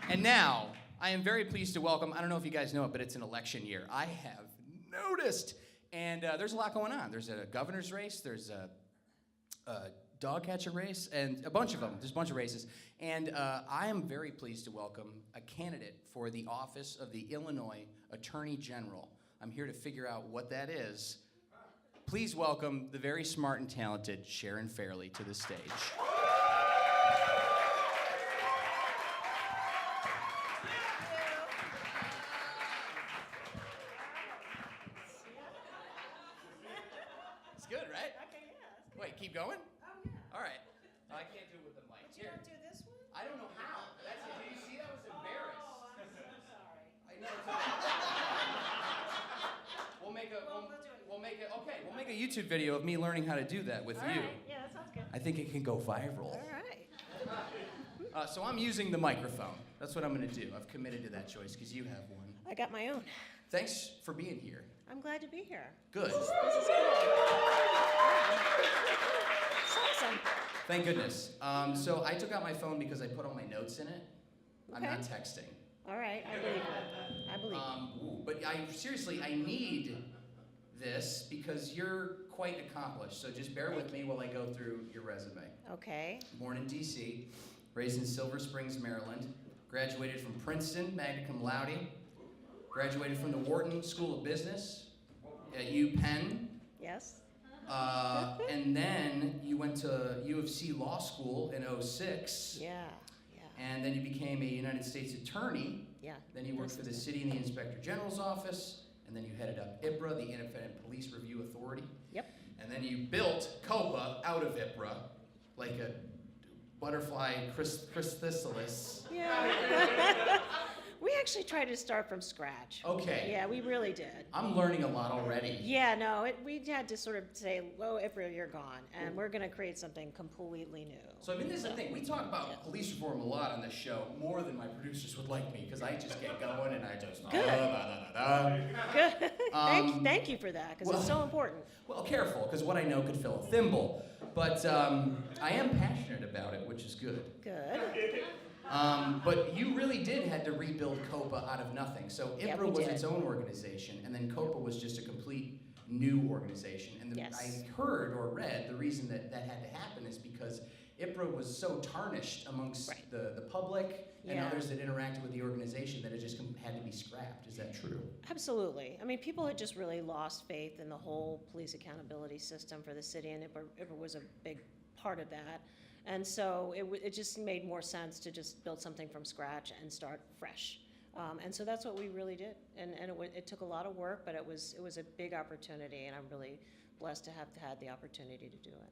And now, I am very pleased to welcome, I don't know if you guys know it, but it's an election year. I have noticed. And there's a lot going on. There's a governor's race, there's a dog catcher race, and a bunch of them. There's a bunch of races. And I am very pleased to welcome a candidate for the office of the Illinois Attorney General. I'm here to figure out what that is. Please welcome the very smart and talented Sharon Fairley to the stage. It's good, right? Okay, yeah. That's good. Wait, keep going? Oh, yeah. All right. I can't do it with the mic. But you don't do this one? I don't know how. That's it. Did you see that? Was embarrassed. Oh, I'm so sorry. I know. It's okay. We'll make a. We'll do it. We'll make it. Okay. We'll make a YouTube video of me learning how to do that with All you. right. Yeah, that sounds good. I think it can go viral. All right. So I'm using the microphone. That's what I'm going to do. I've committed to that choice because you have one. I got my own. Thanks for being here. I'm glad to be here. Good. This is good. It's awesome. Thank goodness. So I took out my phone because I put all my notes in it. I'm Okay. not texting. All right, I believe it. I believe it. But seriously, I need this because you're quite accomplished. So just bear with me while I go through your resume. Okay. Born in D.C., raised in Silver Springs, Maryland, graduated from Princeton, magna cum laude, graduated from the Wharton School of Business at UPenn, Yes. and then you went to U of C Law School in '06, Yeah. and then you became a United States attorney. Yeah. Then you worked for the city and the Inspector General's office, and then you headed up IPRA, the Independent Police Review Authority. Yep. And then you built COPA out of IPRA, like a butterfly chrysalis. Yeah. We actually tried to start from scratch. Okay. Yeah, we really did. I'm learning a lot already. Yeah, no, we had to sort of say, "Whoa, Ifra, you're gone," and we're going to create something completely new. So I mean, this is the thing. We talk about police reform a lot on this show, more than my producers would like me, because I just get going and I just Good. Thank you for that, because it's so important. Well, careful, because what I know could fill a thimble. But I am passionate about it, which is good. Good. But you really did had to rebuild COPA out of nothing. So Yeah, IPRA we was did. its own organization, and then COPA was just a complete new organization. And Yes. I heard or read the reason that had to happen is because IPRA was so tarnished amongst Right. the public and Yeah. others that interacted with the organization that it just had to be scrapped. Is that true? Absolutely. I mean, people had just really lost faith in the whole police accountability system for the city, and it was a big part of that. And so it just made more sense to just build something from scratch and start fresh. And so that's what we really did. And it took a lot of work, but it was a big opportunity, and I'm really blessed to have had the opportunity to do it.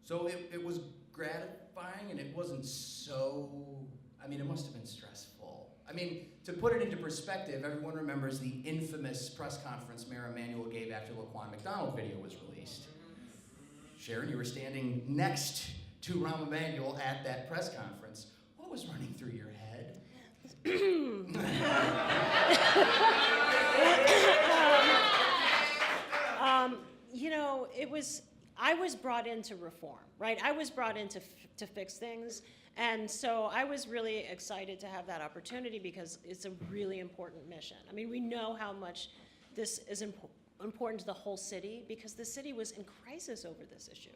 So it was gratifying, and it wasn't so, I mean, it must have been stressful. I mean, to put it into perspective, everyone remembers the infamous press conference Mayor Emanuel gave after the Laquan McDonald video was released. Sharon, you were standing next to Rahm Emanuel at that press conference. What was running through your head? I was brought in to reform, right? I was brought in to fix things. And so I was really excited to have that opportunity because it's a really important mission. I mean, we know how much this is important to the whole city because the city was in crisis over this issue.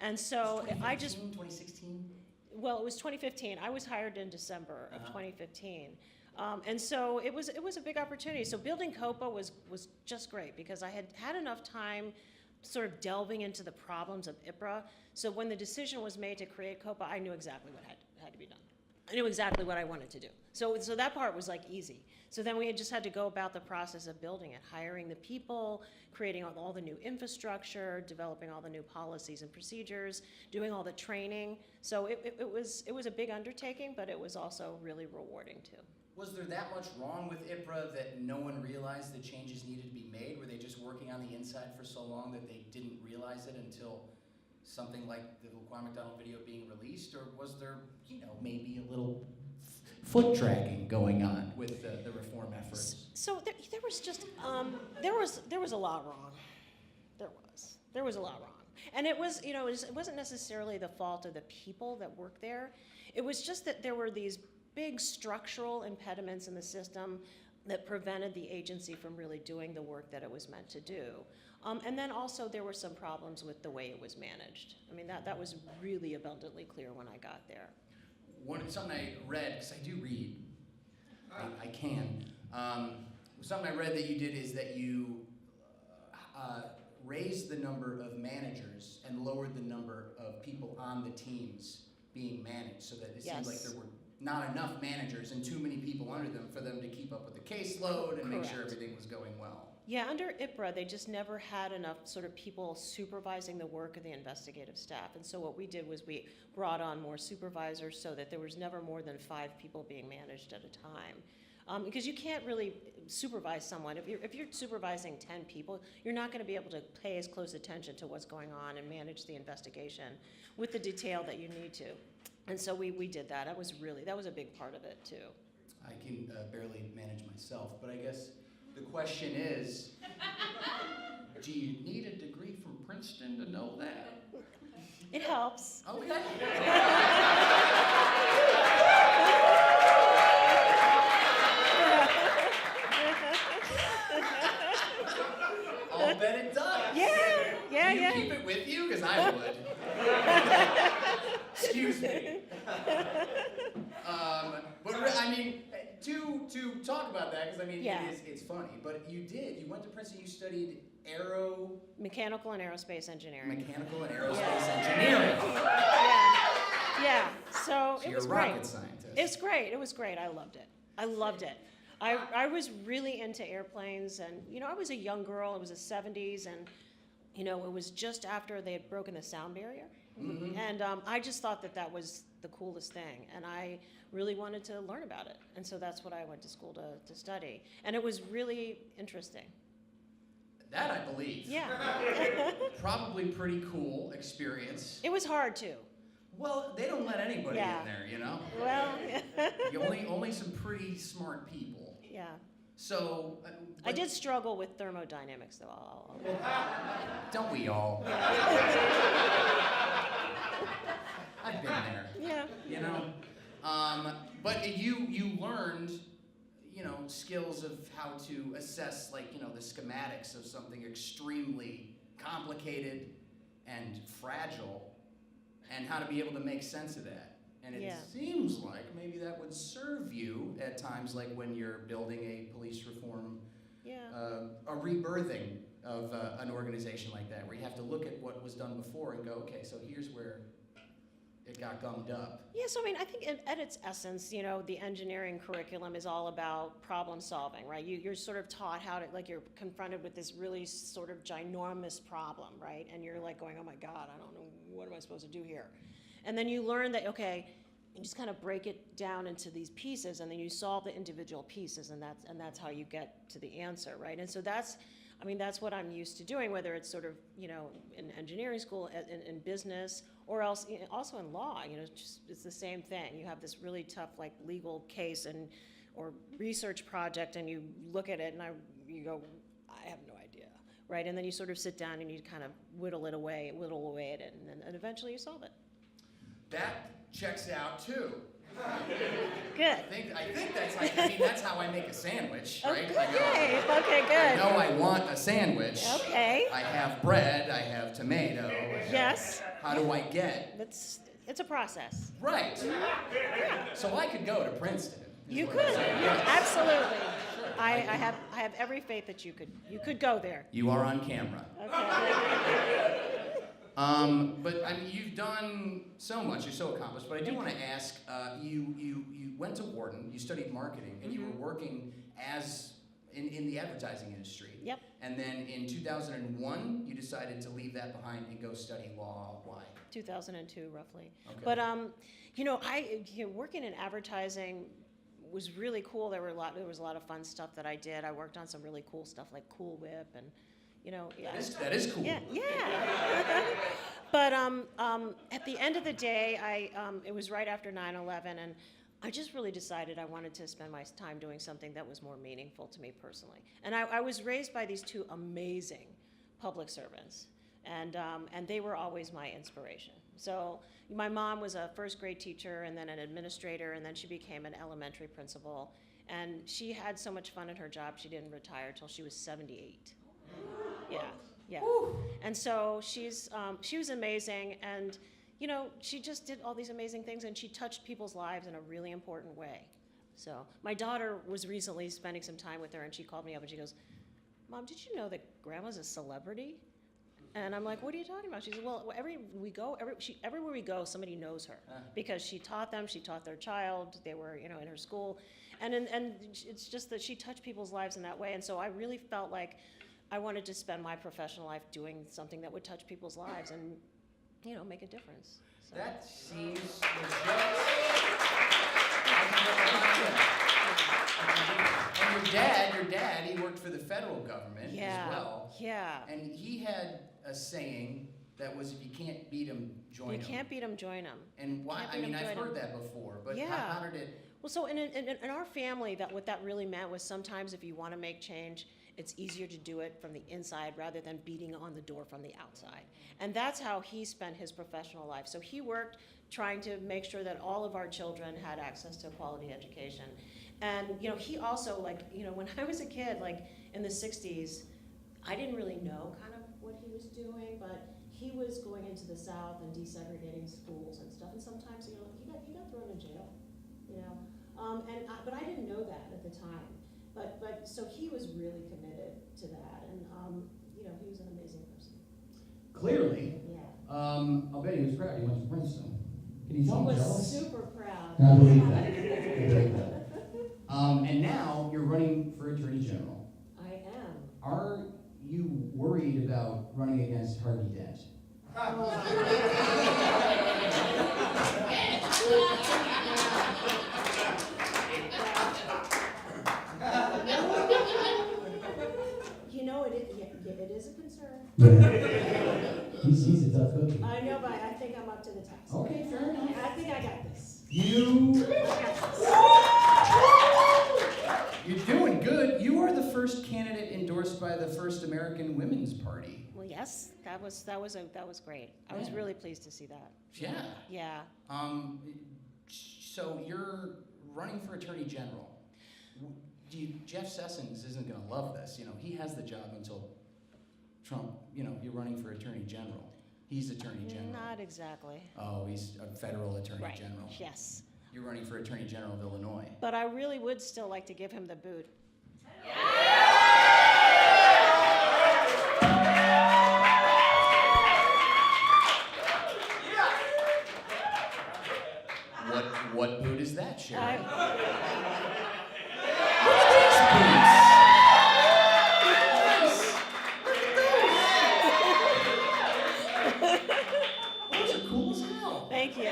And so 2016? Well, it was 2015. I was hired in December of 2015. And so it was a big opportunity. So building COPA was just great because I had enough time sort of delving into the problems of IPRA. So when the decision was made to create COPA, I knew exactly what had to be done. I knew exactly what I wanted to do. So that part was like easy. So then we just had to go about the process of building it, hiring the people, creating all the new infrastructure, developing all the new policies and procedures, doing all the training. So it was a big undertaking, but it was also really rewarding too. Was there that much wrong with IPRA that no one realized that changes needed to be made? Were they just working on the inside for so long that they didn't realize it until something like the Laquan McDonald video being released? Or was there, maybe a little foot dragging going on with the reform efforts? So there was just, there was a lot wrong. There was a lot wrong. And it was, it wasn't necessarily the fault of the people that worked there. It was just that there were these big structural impediments in the system that prevented the agency from really doing the work that it was meant to do. And then also there were some problems with the way it was managed. I mean, that was really abundantly clear when I got there. Something I read, because I do read, I can. Something I read that you did is that you raised the number of managers and lowered the number of people on the teams being managed, so that it seemed like there were not enough managers and too many people under them for them to keep up with the caseload and make sure everything was going well. Yeah, under IPRA, they just never had enough sort of people supervising the work of the investigative staff. And so what we did was we brought on more supervisors so that there was never more than 5 people being managed at a time. Because you can't really supervise someone. If you're supervising 10 people, you're not going to be able to pay as close attention to what's going on and manage the investigation with the detail that you need to. And so we did that. That was a big part of it too. I can barely manage myself, but I guess the question is, do you need a degree from Princeton to know that? It helps. Okay. I'll bet it does. Yeah, Do you keep it with you? Because I would. Excuse me. But I mean, to talk about that, because I mean, it's funny. But you went to Princeton. You studied mechanical and aerospace engineering. Mechanical and aerospace engineering. Yeah. So it you're was a great. rocket scientist. It's great. It was great. I loved it. I was really into airplanes, and I was a young girl. It was the 70s, and it was just after they had broken the sound barrier. Mm-hmm. And I just thought that was the coolest thing, and I really wanted to learn about it. And so that's what I went to school to study. And it was really interesting. That I believe. Yeah. Probably pretty cool experience. It was hard too. Well, they don't let anybody in there, Well, only some pretty smart people. Yeah. So. I did struggle with thermodynamics, though. Don't we all? I've been there. Yeah. But you learned, skills of how to assess, the schematics of something extremely complicated and fragile, and how to be able to make sense of that. And it seems like maybe that would serve you at times, like when you're building a police reform, a rebirthing of an organization like that, where you have to look at what was done before and go, okay, so here's where it got gummed up. Yeah, so I mean, I think at its essence, the engineering curriculum is all about problem solving, right? You're sort of taught how to, you're confronted with this really sort of ginormous problem, right? And you're like going, oh my God, I don't know, what am I supposed to do here? And then you learn that, okay, you just kind of break it down into these pieces, and then you solve the individual pieces, and that's how you get to the answer, right? And so that's what I'm used to doing, whether it's sort of, in engineering school, in business, or else also in law. It's the same thing. You have this really tough legal case or research project, and you look at it and you go, I have no idea, right? And then you sort of sit down and you kind of whittle away at it, and eventually you solve it. That checks out too. Good. I think that's how I make a sandwich, right? Okay, good. I know I want a sandwich. Okay. I have bread, I have tomato. Yes. How do I get? It's a process. Right. Yeah. So I could go to Princeton. You could. Absolutely. I have every faith that you could go there. You are on camera. Okay. But I mean, you've done so much. You're so accomplished. But I do want to ask. You went to Wharton. You studied marketing, and you were working in the advertising industry. Yep. And then in 2001, you decided to leave that behind and go study law. Why? 2002, roughly. Okay. But working in advertising was really cool. There was a lot of fun stuff that I did. I worked on some really cool stuff like Cool Whip and. That is cool. Yeah. But at the end of the day, it was right after 9/11, and I just really decided I wanted to spend my time doing something that was more meaningful to me personally. And I was raised by these two amazing public servants, and they were always my inspiration. So my mom was a first grade teacher and then an administrator, and then she became an elementary principal. And she had so much fun in her job, she didn't retire till she was 78. Yeah, yeah. And so she was amazing, and she just did all these amazing things, and she touched people's lives in a really important way. So my daughter was recently spending some time with her, and she called me up and she goes, "Mom, did you know that Grandma's a celebrity?" And I'm like, "What are you talking about?" She said, "Well, everywhere we go, somebody knows her because she taught them. She taught their child. They were, in her school, and it's just that she touched people's lives in that way. And so I really felt like I wanted to spend my professional life doing something that would touch people's lives and, make a difference." So. That seems And your dad, he worked for the federal government as well. Yeah. And he had a saying that was, if you can't beat him, join him. You can't beat him, join him. And why? I mean, I've heard that before, but how did it? Well, so in our family, what that really meant was sometimes if you want to make change, it's easier to do it from the inside rather than beating on the door from the outside. And that's how he spent his professional life. So he worked trying to make sure that all of our children had access to a quality education. And, he also, when I was a kid, in the 60s, I didn't really know kind of what he was doing, but he was going into the South and desegregating schools and stuff. And sometimes, he got thrown in jail, but I didn't know that at the time. But so he was really committed to that, and he was an amazing person. Clearly. Yeah. I'll bet he was proud. He went to Princeton. Can you tell He me? was super proud. I believe that. I believe that. And now you're running for Attorney General. I am. Are you worried about running against Harvey Dent? It is a concern. He's a tough cookie. I know, but I think I'm up to the task. Okay, fair enough. I think I got this. You're doing good. You are the first candidate endorsed by the First American Women's Party. Well, yes, that was great. I was really pleased to see that. Yeah. Yeah. So you're running for Attorney General. Jeff Sessions isn't going to love this. He has the job until Trump. You're running for Attorney General. He's Attorney General. Not exactly. Oh, he's a federal Attorney Right. General. Yes. You're running for Attorney General of Illinois. But I really would still like to give him the boot. What boot is that, Sharon? Those are cool as hell. Thank you.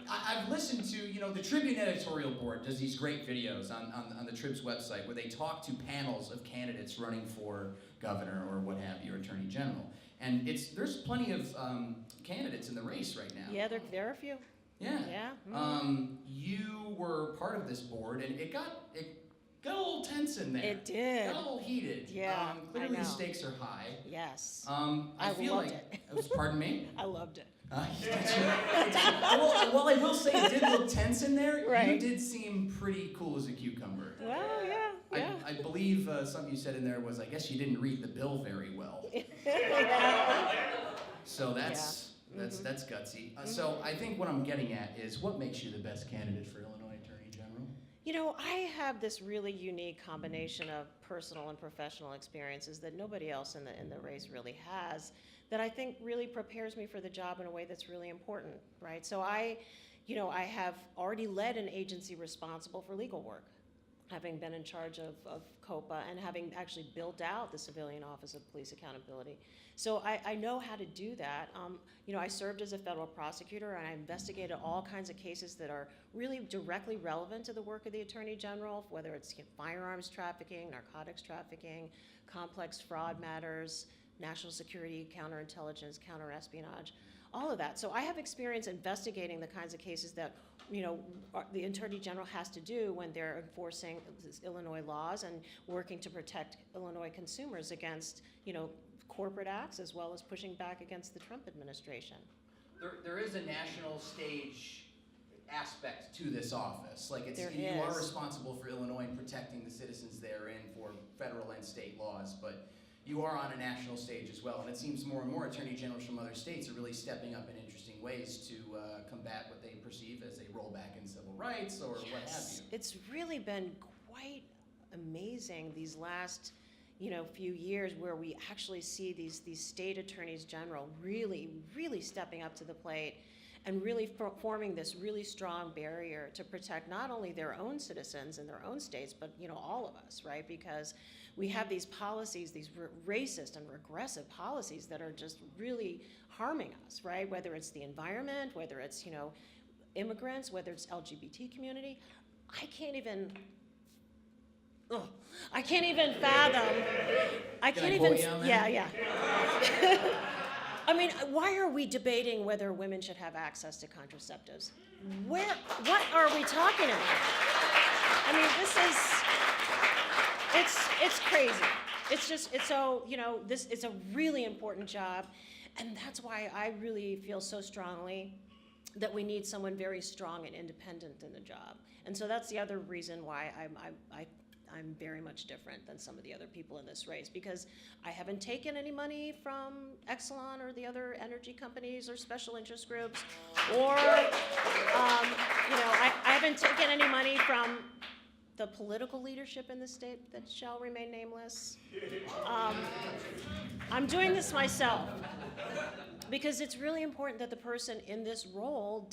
I've listened to, the Tribune editorial board does these great videos on the Trib's website where they talk to panels of candidates running for governor or what have you, or attorney general. And there's plenty of candidates in the race right now. Yeah, there are a few. Yeah. Yeah. You were part of this board, and it got a little tense in there. It did. Got a little heated. Yeah, Clearly I know. the stakes are high. Yes. I feel loved like it. Pardon me? I loved it. Well, I will say it did look tense in there. Right. You did seem pretty cool as a cucumber. Well, yeah. I believe something you said in there was, I guess you didn't read the bill very well. Yeah. So that's gutsy. So I think what I'm getting at is, what makes you the best candidate for Illinois Attorney General? I have this really unique combination of personal and professional experiences that nobody else in the race really has, that I think really prepares me for the job in a way that's really important, right? So I have already led an agency responsible for legal work, having been in charge of COPA and having actually built out the Civilian Office of Police Accountability. So I know how to do that. I served as a federal prosecutor, and I investigated all kinds of cases that are really directly relevant to the work of the Attorney General, whether it's firearms trafficking, narcotics trafficking, complex fraud matters, national security, counterintelligence, counterespionage, all of that. So I have experience investigating the kinds of cases that the Attorney General has to do when they're enforcing Illinois laws and working to protect Illinois consumers against corporate acts as well as pushing back against the Trump administration. There is a national stage aspect to this office. Like you are is. responsible for Illinois and protecting the citizens therein for federal and state laws, but you are on a national stage as well. And it seems more and more attorney generals from other states are really stepping up in interesting ways to combat what they perceive as a rollback in civil rights or what have you. It's really been quite amazing these last few years where we actually see these state attorneys general really stepping up to the plate and really forming this really strong barrier to protect not only their own citizens in their own states, but all of us, right? Because we have these policies, these racist and regressive policies that are just really harming us, right? Whether it's the environment, whether it's immigrants, whether it's LGBT community. I can't even fathom. Yeah. I mean, why are we debating whether women should have access to contraceptives? What are we talking about? I mean, it's crazy. It's a really important job, and that's why I really feel so strongly that we need someone very strong and independent in the job. And so that's the other reason why I'm very much different than some of the other people in this race, because I haven't taken any money from Exelon or the other energy companies or special interest groups, or I haven't taken any money from the political leadership in the state that shall remain nameless. I'm doing this myself because it's really important that the person in this role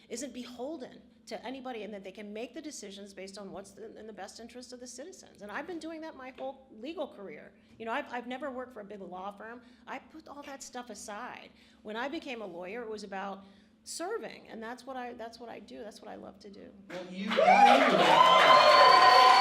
isn't beholden to anybody, and that they can make the decisions based on what's in the best interest of the citizens. And I've been doing that my whole legal career. I've never worked for a big law firm. I put all that stuff aside. When I became a lawyer, it was about serving, and that's what I do. That's what I love to do. Well, you got into that.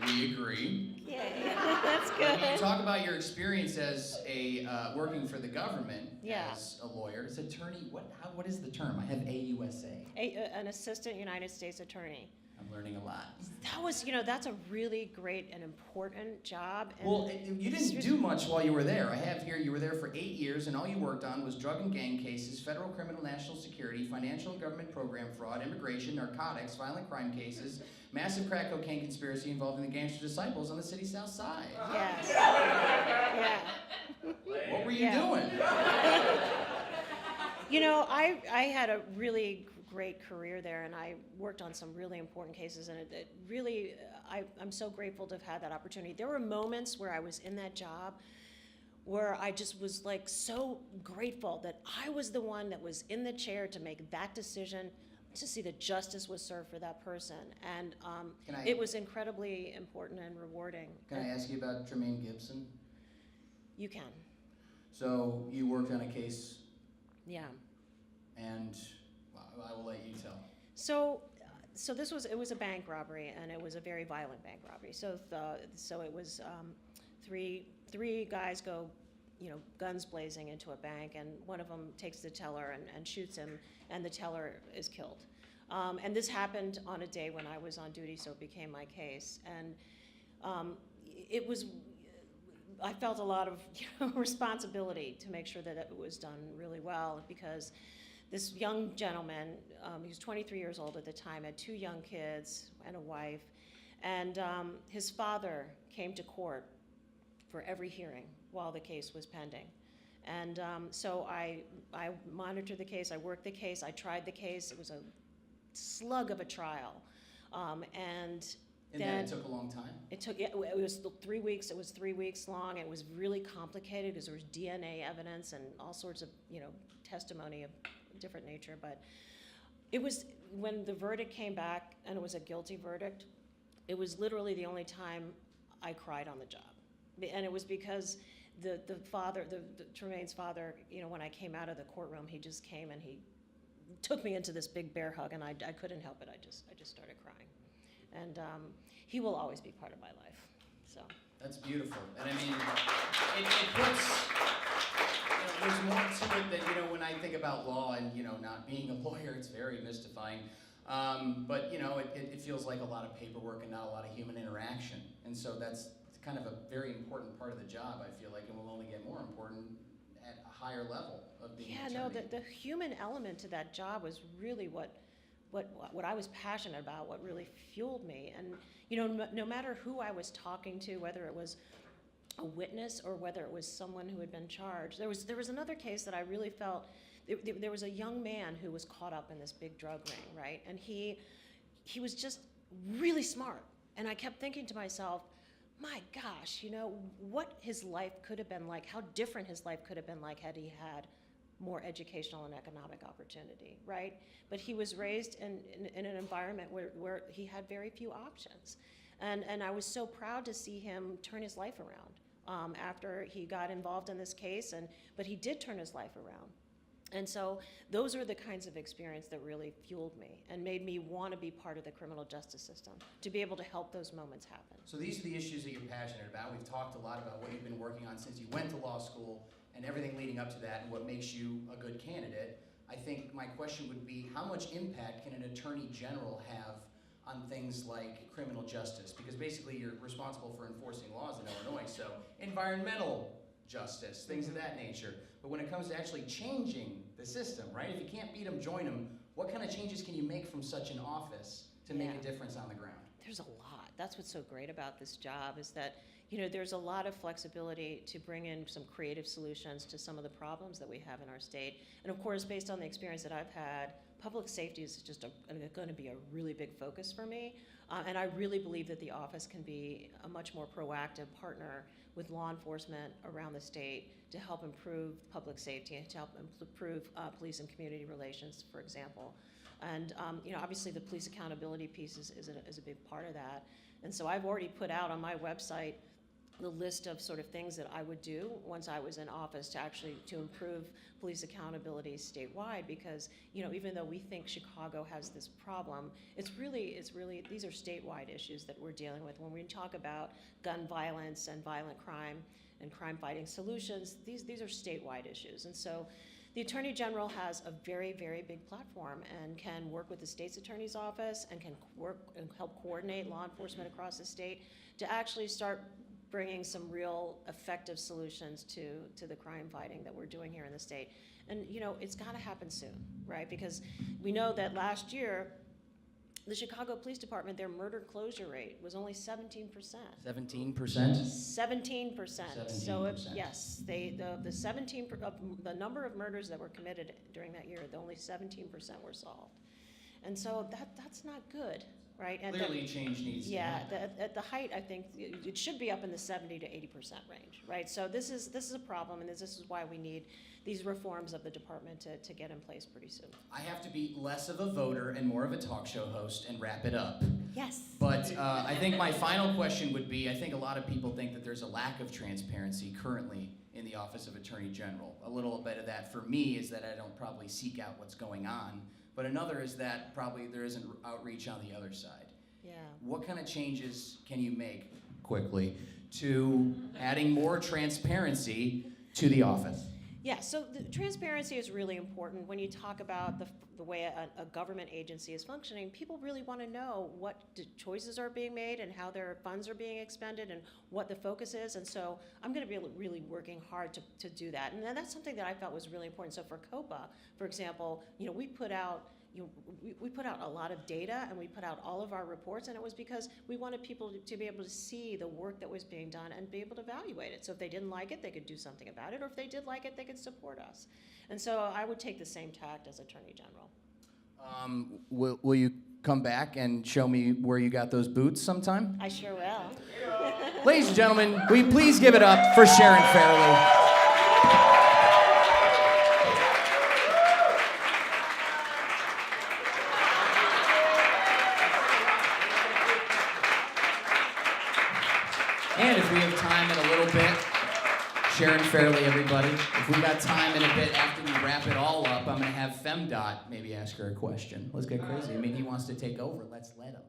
We agree. Yay, that's good. When you talk about your experience as a working for the government Yeah. as a lawyer, as attorney, what is the term? I have AUSA. An assistant United States attorney. I'm learning a lot. That was, that's a really great and important job. And Well, you didn't do much while you were there. I have here you were there for 8 years, and all you worked on was drug and gang cases, federal criminal national security, financial and government program fraud, immigration, narcotics, violent crime cases, massive crack cocaine conspiracy involving the gangster disciples on the city's south side. Yes. Yeah. What were you doing? I had a really great career there, and I worked on some really important cases, and it really, I'm so grateful to have had that opportunity. There were moments where I was in that job where I just was like so grateful that I was the one that was in the chair to make that decision, to see that justice was served for that person. And it was incredibly important and rewarding. Can I ask you about Tremaine Gibson? You can. So you worked on a case, Yeah. and I will let you tell. So it was a bank robbery, and it was a very violent bank robbery. So it was three guys go, guns blazing into a bank, and one of them takes the teller and shoots him, and the teller is killed. And this happened on a day when I was on duty, so it became my case. And I felt a lot of responsibility to make sure that it was done really well, because this young gentleman, he was 23 years old at the time, had 2 young kids and a wife, and his father came to court for every hearing while the case was pending. And so I monitored the case, I worked the case, I tried the case. It was a slug of a trial. And then it took a long time? It was 3 weeks. It was 3 weeks long. It was really complicated because there was DNA evidence and all sorts of, testimony of different nature. But it was, when the verdict came back and it was a guilty verdict, it was literally the only time I cried on the job. And it was because the father, the Tremaine's father, when I came out of the courtroom, he just came and he took me into this big bear hug, and I couldn't help it. I just started crying. And he will always be part of my life. So that's beautiful. And I mean, it puts, there's more to it than, when I think about law and, not being a lawyer, it's very mystifying. But you know, it feels like a lot of paperwork and not a lot of human interaction. And so that's kind of a very important part of the job, I feel like, and will only get more important at a higher level of being an attorney. The human element to that job was really what I was passionate about, what really fueled me. And you know, no matter who I was talking to, whether it was a witness or whether it was someone who had been charged, there was another case that I really felt. There was a young man who was caught up in this big drug ring, right? And he was just really smart. And I kept thinking to myself, my gosh, you know, what his life could have been like, how different his life could have been like had he had more educational and economic opportunity, right? But he was raised in an environment where he had very few options. And I was so proud to see him turn his life around after he got involved in this case, but he did turn his life around. And so those are the kinds of experience that really fueled me and made me want to be part of the criminal justice system, to be able to help those moments happen. So these are the issues that you're passionate about. We've talked a lot about what you've been working on since you went to law school and everything leading up to that and what makes you a good candidate. I think my question would be, how much impact can an attorney general have on things like criminal justice? Because basically you're responsible for enforcing laws in Illinois, so environmental justice, things of that nature. But when it comes to actually changing the system, right? If you can't beat them, join them. What kind of changes can you make from such an office to make a difference on the ground? There's a lot. That's what's so great about this job, is that, you know, there's a lot of flexibility to bring in some creative solutions to some of the problems that we have in our state. And of course, based on the experience that I've had, public safety is just going to be a really big focus for me. And I really believe that the office can be a much more proactive partner with law enforcement around the state to help improve public safety and to help improve police and community relations, for example. And you know, obviously the police accountability piece is a big part of that. And so I've already put out on my website the list of sort of things that I would do once I was in office to improve police accountability statewide, because, you know, even though we think Chicago has this problem, it's really these are statewide issues that we're dealing with. When we talk about gun violence and violent crime and crime fighting solutions, these are statewide issues. And so the Attorney General has a very, very big platform and can work with the state's attorney's office and can work and help coordinate law enforcement across the state to actually start bringing some real effective solutions to the crime fighting that we're doing here in the state. And you know, it's got to happen soon, right? Because we know that last year, the Chicago Police Department, their murder closure rate was only 17%. 17%? 17%. So yes, the number of murders that were committed during that year, only 17% were solved. And so that's not good. Right? And clearly change needs to happen. At the height, I think it should be up in the 70 to 80% range, right? So this is a problem, and this is why we need these reforms of the department to get in place pretty soon. I have to be less of a voter and more of a talk show host and wrap it up. Yes. But I think my final question would be, I think a lot of people think that there's a lack of transparency currently in the Office of Attorney General. A little bit of that for me is that I don't probably seek out what's going on. But another is that probably there isn't outreach on the other side. Yeah. What kind of changes can you make quickly to adding more transparency to the office? Yeah, so the transparency is really important. When you talk about the way a government agency is functioning, people really want to know what choices are being made and how their funds are being expended and what the focus is. And so I'm going to be really working hard to do that. And that's something that I felt was really important. So for COPA, for example, you know, we put out a lot of data and we put out all of our reports, and it was because we wanted people to be able to see the work that was being done and be able to evaluate it. So if they didn't like it, they could do something about it, or if they did like it, they could support us. And so I would take the same tact as Attorney General. Will you come back and show me where you got those boots sometime? I sure will. Ladies and gentlemen, will you please give it up for Sharon Fairley. And if we have time in a little bit, Sharon Fairley, everybody, if we got time in a bit after we wrap it all up, I'm going to have FemDOT maybe ask her a question. Let's get crazy. I mean, he wants to take over. Let's let him.